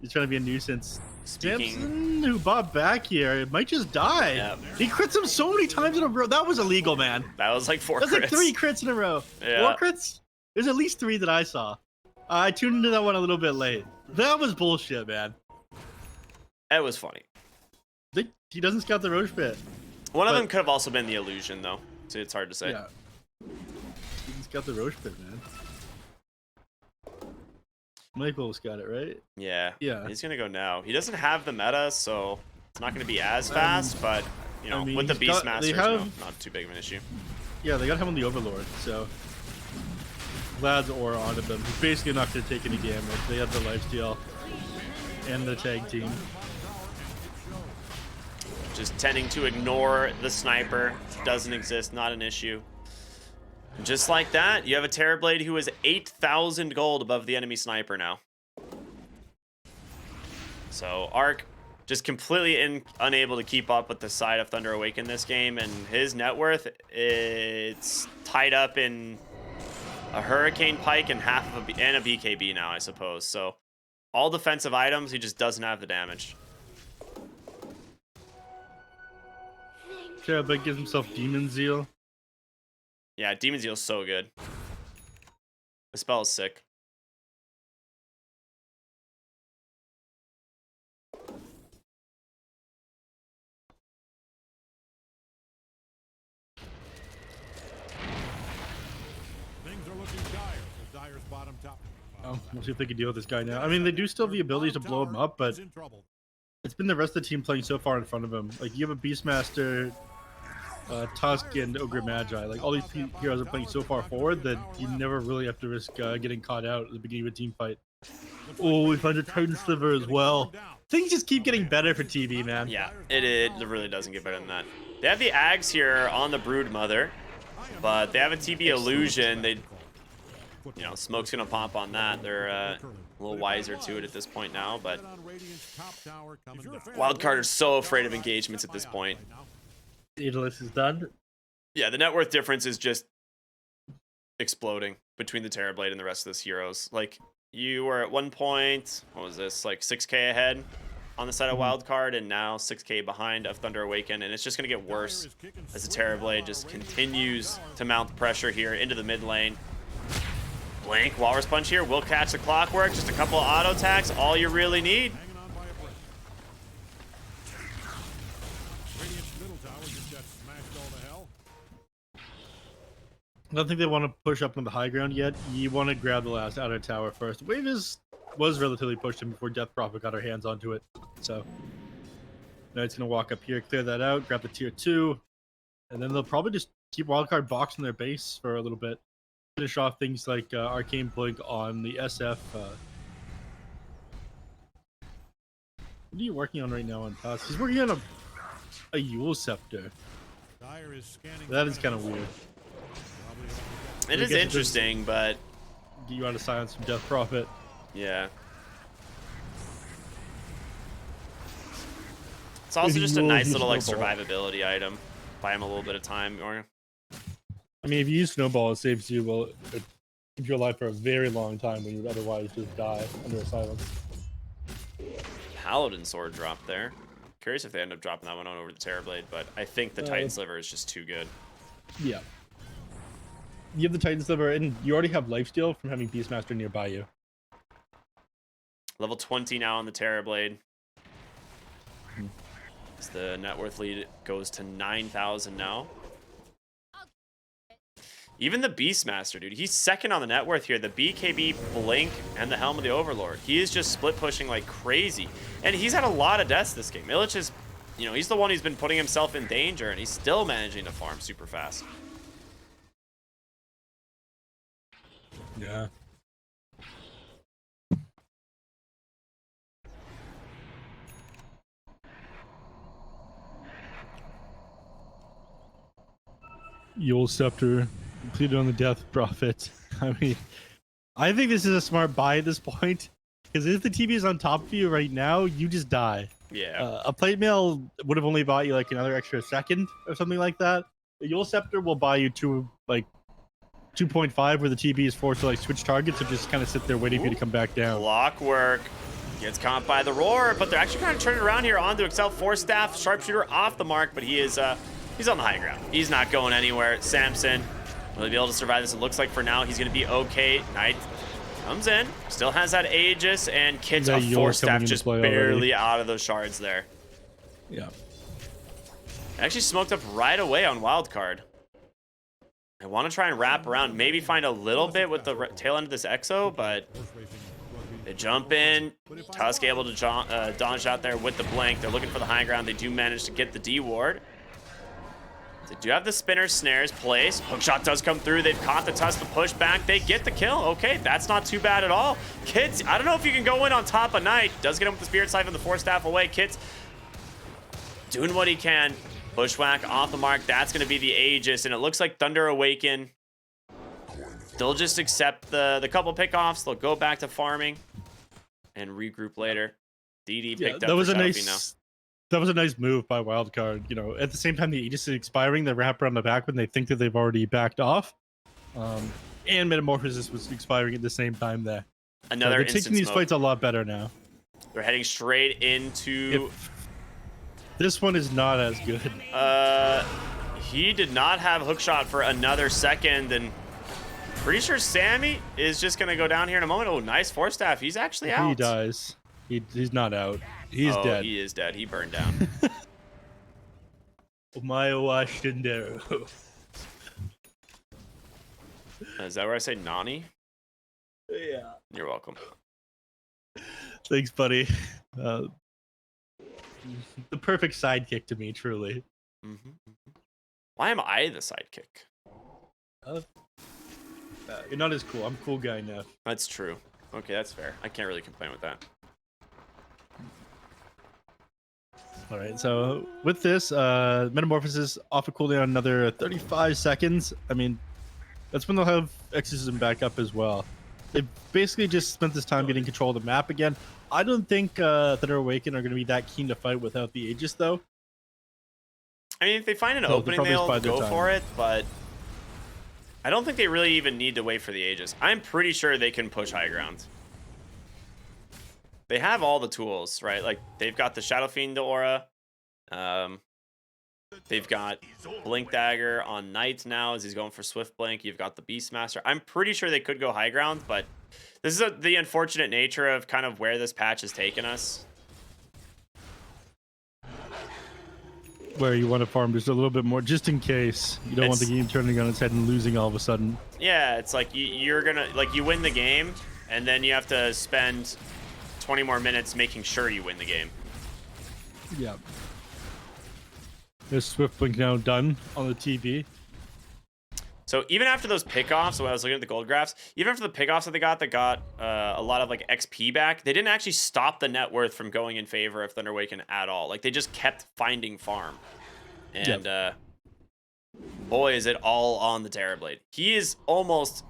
he's trying to be a nuisance. Samson, who bought back here, it might just die.
Yep.
He crits him so many times in a row. That was illegal, man.
That was like 4
That's
crits.
like 3 crits in a row.
Yeah.
4 crits? There's at least 3 that I saw. I tuned into that one a little bit late. That was bullshit, man.
It was funny.
He doesn't scout the Roche pit.
One of them could have also been the illusion, though. So it's hard to say.
Yeah. He didn't scout the Roche pit, man. Michael's got it, right?
Yeah.
Yeah.
He's gonna go now. He doesn't have the meta, so it's not gonna be as fast, but you know,
I mean,
with the Beastmaster, it's
have-
not too big of an issue.
Yeah, they got him on the Overlord, so Vlad's aura onto them. He's basically not going to take any damage. They have the lifesteal and the tag team.
Just tending to ignore the sniper. Doesn't exist, not an issue. And just like that, you have a Terrorblade who is 8,000 gold above the enemy sniper now. So Arc just completely unable to keep up with the side of Thunder Awaken this game, and his net worth, it's tied up in a Hurricane Pike and half of a BKB now, I suppose. So all defensive items, he just doesn't have the damage.
Yeah, but gives himself Demon Zeal.
Yeah, Demon Zeal's so good. The spell is sick.
Things are looking dire for Dire's bottom tower.
Oh, we'll see if they can deal with this guy now. I mean, they do still have the ability to blow him up, but it's been the rest of the team playing so far in front of him. Like, you have a Beastmaster, Tusk, and Ogre Magi. Like, all these heroes are playing so far forward that you never really have to risk getting caught out at the beginning of a team fight. Oh, we find a Titan Sliver as well. Things just keep getting better for TV, man.
Yeah, it really doesn't get better than that. They have the Ags here on the Broodmother, but they have a TB Illusion. They, you know, Smoke's gonna pop on that. They're a little wiser to it at this point now, but Wildcard are so afraid of engagements at this point.
Ageless is done.
Yeah, the net worth difference is just exploding between the Terrorblade and the rest of those heroes. Like, you were at one point, what was this, like 6k ahead on the side of Wildcard, and now 6k behind of Thunder Awaken, and it's just going to get worse as the Terrorblade just continues to mount the pressure here into the mid lane. Blink, Walrus Punch here, will catch the Clockwork, just a couple of auto attacks, all you really need.
I don't think they want to push up on the high ground yet. You want to grab the last outer tower first. Wave was relatively pushed in before Death Prophet got her hands onto it. So now it's going to walk up here, clear that out, grab the tier 2, and then they'll probably just keep Wildcard boxing their base for a little bit. Finish off things like Arcane Blink on the SF. What are you working on right now on Tusk? He's working on a Yule Scepter. That is kind of weird.
It is interesting, but
get you out of silence from Death Prophet.
Yeah. It's also just a nice little like survivability item. Buy him a little bit of time, or
I mean, if you use Snowball, it saves you. Well, it keeps you alive for a very long time when you would otherwise just die under a silence.
Paladin Sword drop there. Curious if they end up dropping that one on over the Terrorblade, but I think the Titan Sliver is just too good.
Yeah. You have the Titan Sliver, and you already have lifesteal from having Beastmaster nearby you.
Level 20 now on the Terrorblade. As the net worth lead goes to 9,000 now. Even the Beastmaster, dude. He's second on the net worth here. The BKB, Blink, and the Helm of the Overlord. He is just split pushing like crazy. And he's had a lot of deaths this game. Illich is, you know, he's the one who's been putting himself in danger, and he's still managing to farm super fast.
Yeah. Yule Scepter completed on the Death Prophet. I mean, I think this is a smart buy at this point, because if the TV is on top of you right now, you just die.
Yeah.
A plate mail would have only bought you like another extra second or something like that. The Yule Scepter will buy you 2.5, where the TB is forced to like switch targets and just kind of sit there waiting for you to come back down.
Clockwork gets caught by the roar, but they're actually kind of turning around here onto Excel. Force Staff, Sharpshooter off the mark, but he is he's on the high ground. He's not going anywhere. Samson will he be able to survive this? It looks like for now he's going to be okay. Knight comes in, still has that Aegis, and Kit's a Force Staff just barely out of those shards there.
Yeah.
Actually smoked up right away on Wildcard. I want to try and wrap around, maybe find a little bit with the tail end of this Exo, but they jump in. Tusk able to dodge out there with the Blink. They're looking for the high ground. They do manage to get the D ward. They do have the spinner snares placed. Hookshot does come through. They've caught the Tusk, the push back. They get the kill. Okay, that's not too bad at all. Kids, I don't know if you can go in on top of Knight. Does get him with the Spirit Siphon, the Force Staff away. Kids doing what he can. Bushwhack off the mark. That's going to be the Aegis, and it looks like Thunder Awaken. They'll just accept the couple pickoffs. They'll go back to farming and regroup later. DD picked up.
That was a nice move by Wildcard. You know, at the same time the Aegis is expiring, they wrap around the back when they think that they've already backed off. And Metamorphosis was expiring at the same time there.
Another
they're taking these fights a lot better now.
They're heading straight into.
This one is not as good.
He did not have hookshot for another second, and pretty sure Sammy is just gonna go down here in a moment. Oh, nice Force Staff. He's actually out.
He dies. He's not out. He's dead.
He is dead. He burned down.
Omae wa shinderu.
Is that where I say Nani?
Yeah.
You're welcome.
Thanks, buddy. The perfect sidekick to me, truly.
Why am I the sidekick?
You're not as cool. I'm cool guy now.
That's true. Okay, that's fair. I can't really complain with that.
All right, so with this, Metamorphosis off a cooldown another 35 seconds. I mean, that's when they'll have Exorcism back up as well. They basically just spent this time getting control of the map again. I don't think Thunder Awaken are going to be that keen to fight without the Aegis, though.
I mean, if they find an opening, they'll go for it, but I don't think they really even need to wait for the Aegis. I'm pretty sure they can push high ground. They have all the tools, right? Like, they've got the Shadow Fiend aura. They've got Blink Dagger on Knight now as he's going for Swift Blink. You've got the Beastmaster. I'm pretty sure they could go high ground, but this is the unfortunate nature of kind of where this patch has taken us.
Where you want to farm just a little bit more, just in case. You don't want the game turning on its head and losing all of a sudden.
Yeah, it's like you're going to, like, you win the game, and then you have to spend 20 more minutes making sure you win the game.
Yeah. There's Swift Blink now done on the TV.
So even after those pickoffs, when I was looking at the gold graphs, even after the pickoffs that they got a lot of like XP back, they didn't actually stop the net worth from going in favor of Thunder Awaken at all. Like, they just kept finding farm. And boy, is it all on the Terrorblade. He is almost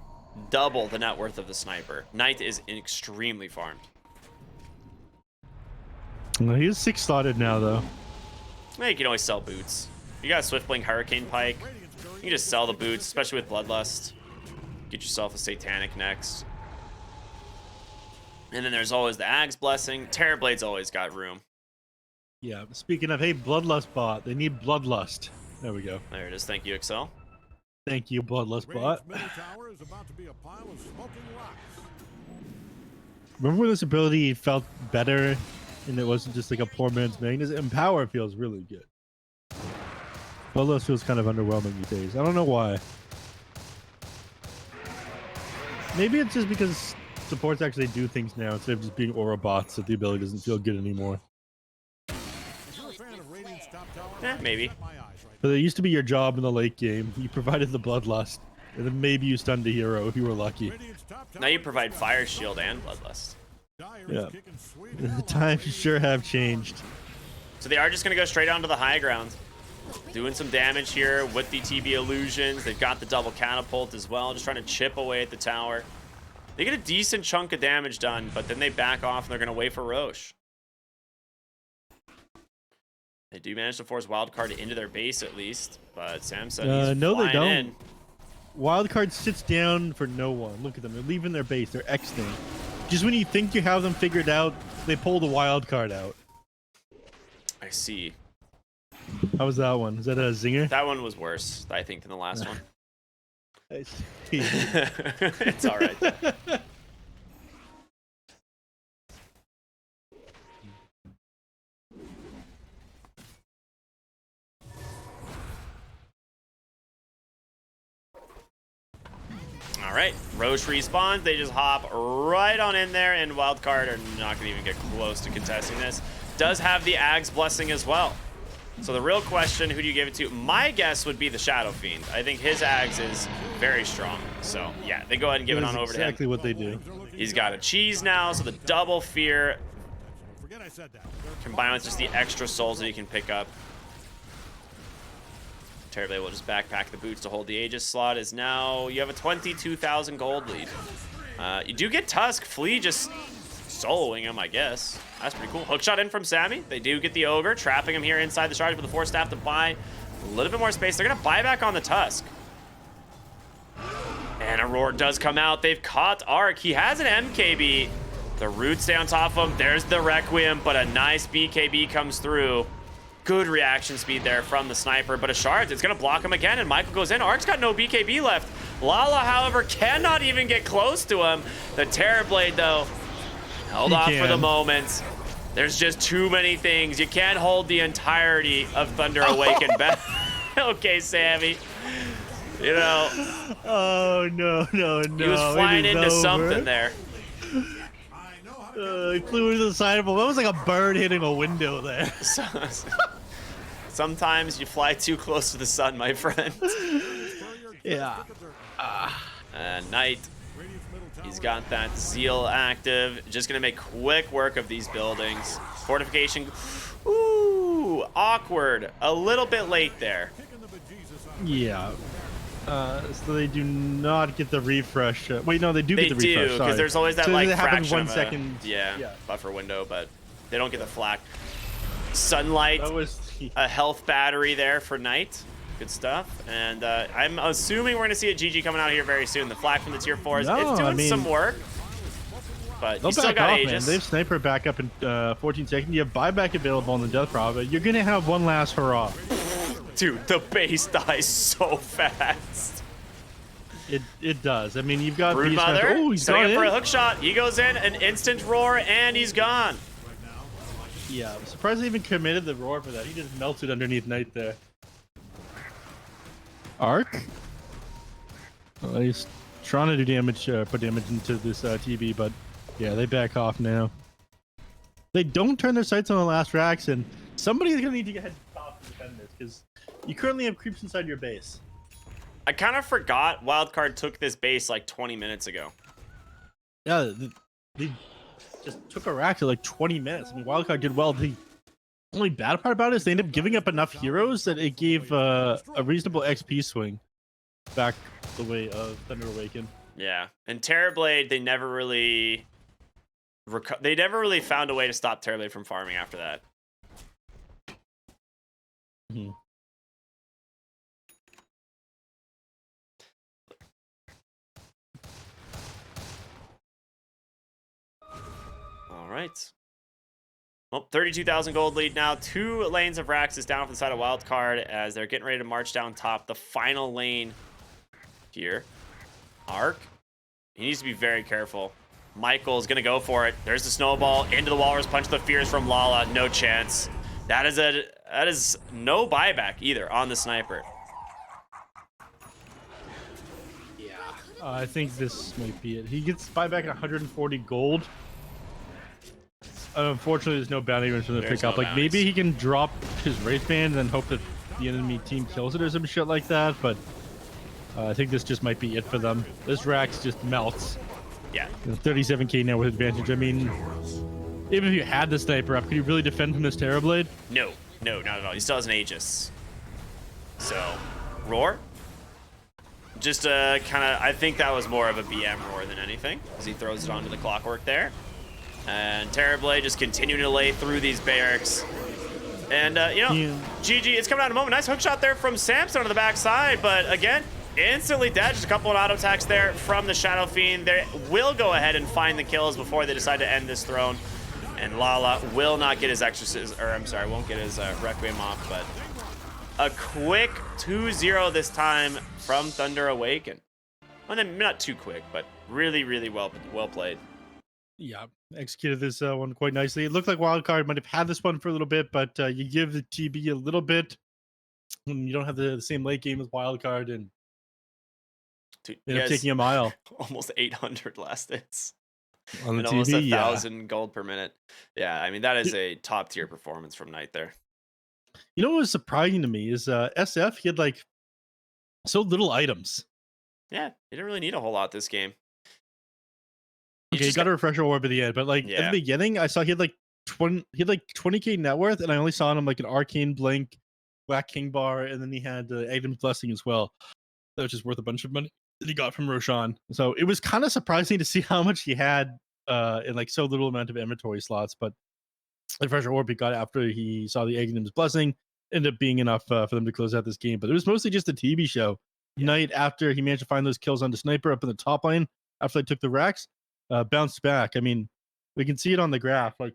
double the net worth of the Sniper. Knight is extremely farmed.
Well, he is 6-slotted now, though.
Yeah, you can always sell boots. You got a Swift Blink Hurricane Pike. You can just sell the boots, especially with Bloodlust. Get yourself a Satanic next. And then there's always the Ag's Blessing. Terrorblade's always got room.
Yeah, speaking of, hey, Bloodlust bot. They need Bloodlust. There we go.
There it is. Thank you, Excel.
Thank you, Bloodlust bot. Remember when this ability felt better and it wasn't just like a poor man's Magnus? Empower feels really good. Bloodlust feels kind of underwhelming these days. I don't know why. Maybe it's just because supports actually do things now instead of just being aura bots that the ability doesn't feel good anymore.
Maybe.
But it used to be your job in the late game. You provided the bloodlust, and then maybe you stunned a hero if you were lucky.
Now you provide Fire Shield and Bloodlust.
Yeah. The times sure have changed.
So they are just going to go straight onto the high ground. Doing some damage here with the TB illusions. They've got the double catapult as well, just trying to chip away at the tower. They get a decent chunk of damage done, but then they back off and they're going to wait for Roche. They do manage to force Wildcard into their base at least, but Sam said he's
no, they don't.
in.
Wildcard sits down for no one. Look at them. They're leaving their base. They're exiting. Just when you think you have them figured out, they pull the Wildcard out.
I see.
How was that one? Is that a zinger?
That one was worse, I think, than the last one.
I see.
It's all right. All right, Roche respawns. They just hop right on in there, and Wildcard are not going to even get close to contesting this. Does have the Ag's Blessing as well. So the real question, who do you give it to? My guess would be the Shadow Fiend. I think his Ags is very strong. So, yeah, they go ahead and give it on over to him.
Exactly what they do.
He's got a cheese now, so the double fear combined with just the extra souls that he can pick up. Terribly will just backpack the boots to hold the Aegis slot. Is now you have a 22,000 gold lead. You do get Tusk. Flea just soloing him, I guess. That's pretty cool. Hookshot in from Sammy. They do get the Ogre, trapping him here inside the charge with the Force Staff to buy a little bit more space. They're going to buy back on the Tusk. And Aurora does come out. They've caught Arc. He has an MKB. The roots stay on top of him. There's the Requiem, but a nice BKB comes through. Good reaction speed there from the sniper, but a Shards, it's going to block him again, and Michael goes in. Arc's got no BKB left. Lala, however, cannot even get close to him. The Terrorblade, though, held off for the moment. There's just too many things. You can't hold the entirety of Thunder Awaken back. Okay, Sammy. You know.
Oh, no.
He was flying into something there.
He flew into the side of him. That was like a bird hitting a window there.
Sometimes you fly too close to the sun, my friend.
Yeah.
Knight. He's got that Zeal active. Just going to make quick work of these buildings. Fortification. Ooh, awkward. A little bit late there.
Yeah. So they do not get the refresh. Wait, no, they do get the refresh.
They do, because there's always that,
so
like,
it happens
fraction
1
of a,
second.
yeah, buffer window, but they don't get the flak. Sunlight,
That was
a health battery there for Knight. Good stuff. And I'm assuming we're going to see a GG coming out here very soon. The flak from the tier 4s, it's doing some work. But you still got Aegis.
They have Sniper back up in 14 seconds. You have buyback available on the Death Prov. You're going to have one last hurrah.
Dude, the base dies so fast.
It does. I mean, you've got
Broodmother.
Oh, he's
setting
got
up for a
in.
hook shot. He goes in, an instant roar, and he's gone.
Yeah, I'm surprised they even committed the roar for that. He just melted underneath Knight there. Arc? Well, he's trying to do damage, put damage into this TB, but yeah, they back off now. They don't turn their sights on the last racks, and somebody's gonna need to get head top to defend this because you currently have creeps inside your base.
I kind of forgot Wildcard took this base like 20 minutes ago.
Yeah, they just took a rack to like 20 minutes. I mean, Wildcard did well. The only bad part about it is they ended up giving up enough heroes that it gave a reasonable XP swing back the way of Thunder Awaken.
Yeah, and Terrorblade, they never really found a way to stop Terrorblade from farming after that.
Mm-hmm.
All right. Well, 32,000 gold lead now. 2 lanes of racks is down from the side of Wildcard as they're getting ready to march down top. The final lane here. Arc. He needs to be very careful. Michael's going to go for it. There's the snowball into the Walrus Punch. The fears from Lala. No chance. That is no buyback either on the sniper.
I think this might be it. He gets buyback 140 gold. Unfortunately, there's no bounty runs for the
There's
pick up.
no
Like maybe
bounties.
he can drop his race band and then hope that the enemy team kills it or some shit like that. But I think this just might be it for them. This Rax just melts.
Yeah.
37k now with advantage. I mean, even if you had the sniper up, could you really defend from this Terrorblade?
No, not at all. He still has an Aegis. So, roar. Just kind of, I think that was more of a BM roar than anything, as he throws it onto the clockwork there. And Terrorblade just continuing to lay through these barracks. And, you know, GG, it's coming out in a moment. Nice hook shot there from Samson on the backside, but again, instantly dead. Just a couple of auto attacks there from the Shadow Fiend. They will go ahead and find the kills before they decide to end this throne. And Lala will not get his exorcism, or I'm sorry, won't get his Requiem off, but a quick 2-0 this time from Thunder Awaken. Well, not too quick, but really, really well played.
Yeah, executed this one quite nicely. It looked like Wildcard might have had this one for a little bit, but you give the TB a little bit when you don't have the same late game as Wildcard and
Dude,
end up taking a mile.
Almost 800 last hits.
On the
And
TV,
almost 1,000 gold per minute. Yeah, I mean, that is a top tier performance from Knight there.
You know what was surprising to me is SF, he had like so little items.
Yeah, he didn't really need a whole lot this game.
Okay, he got a refresher orb at the end, but like at the beginning, I saw he had like 20k net worth, and I only saw him like an arcane blink, black king bar, and then he had the Aghanim's blessing as well. That was just worth a bunch of money that he got from Roshan. So it was kind of surprising to see how much he had in like so little amount of inventory slots. But the refresher orb he got after he saw the Aghanim's blessing ended up being enough for them to close out this game. But it was mostly just a TV show. Night after he managed to find those kills on the sniper up in the top lane after they took the racks. Bounced back. I mean, we can see it on the graph. Like,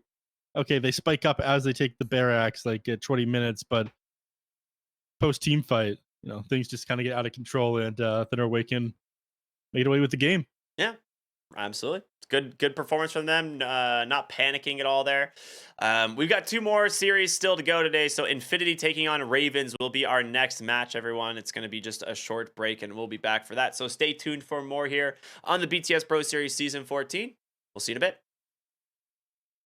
okay, they spike up as they take the barracks, like at 20 minutes, but post team fight, you know, things just kind of get out of control, and Thunder Awaken made away with the game.
Yeah, absolutely. It's good performance from them. Not panicking at all there. We've got 2 more series still to go today. So Infinity taking on Ravens will be our next match, everyone. It's going to be just a short break, and we'll be back for that. So stay tuned for more here on the BTS Pro Series Season 14. We'll see you in a bit.